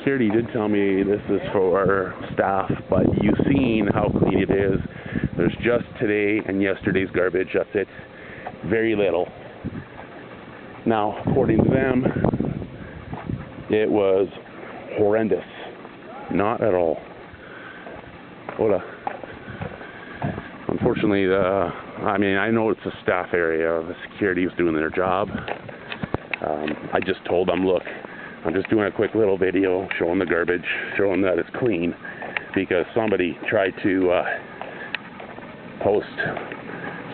security did tell me this is for our staff, but you've seen how clean it is. There's just today and yesterday's garbage, that's it. Very little. Now, according to them, it was horrendous. Not at all. Hola. Unfortunately, I know it's a staff area. The security was doing their job. I just told them, look, I'm just doing a quick little video showing the garbage, showing that it's clean, because somebody tried to post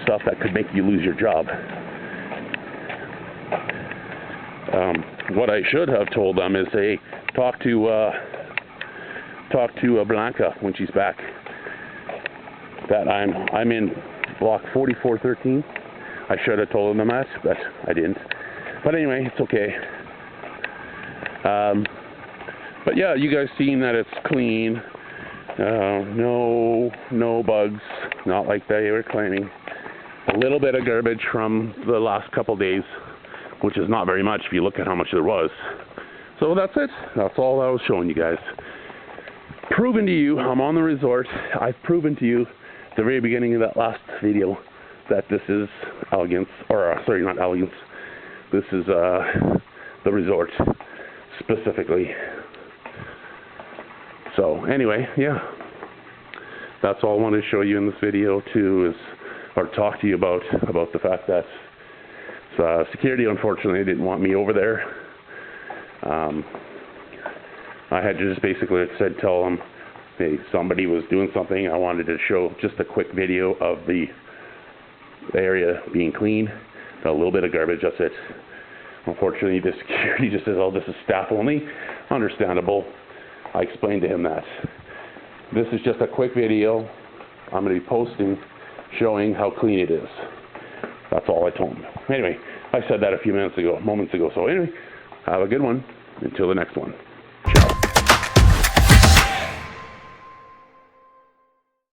stuff that could make you lose your job. What I should have told them is, hey, talk to Blanca when she's back. That I'm in block 4413. I should have told them that, but I didn't. But anyway, it's okay. But yeah, you guys seen that it's clean. No bugs, not like they were claiming. A little bit of garbage from the last couple days, which is not very much if you look at how much there was. So that's it. That's all I was showing you guys. Proven to you, I'm on the resort. I've proven to you at the very beginning of that last video that this is elegance, or sorry, not elegance. This is the resort specifically. So anyway, yeah, that's all I wanted to show you in this video too, or talk to you about the fact that security unfortunately didn't want me over there. I had to just basically tell them, hey, somebody was doing something. I wanted to show just a quick video of the area being clean, a little bit of garbage, that's it. Unfortunately, the security just says, oh, this is staff only. Understandable. I explained to him that. This is just a quick video I'm going to be posting showing how clean it is. That's all I told him. Anyway, I said that a few moments ago. So anyway, have a good one. Until the next one.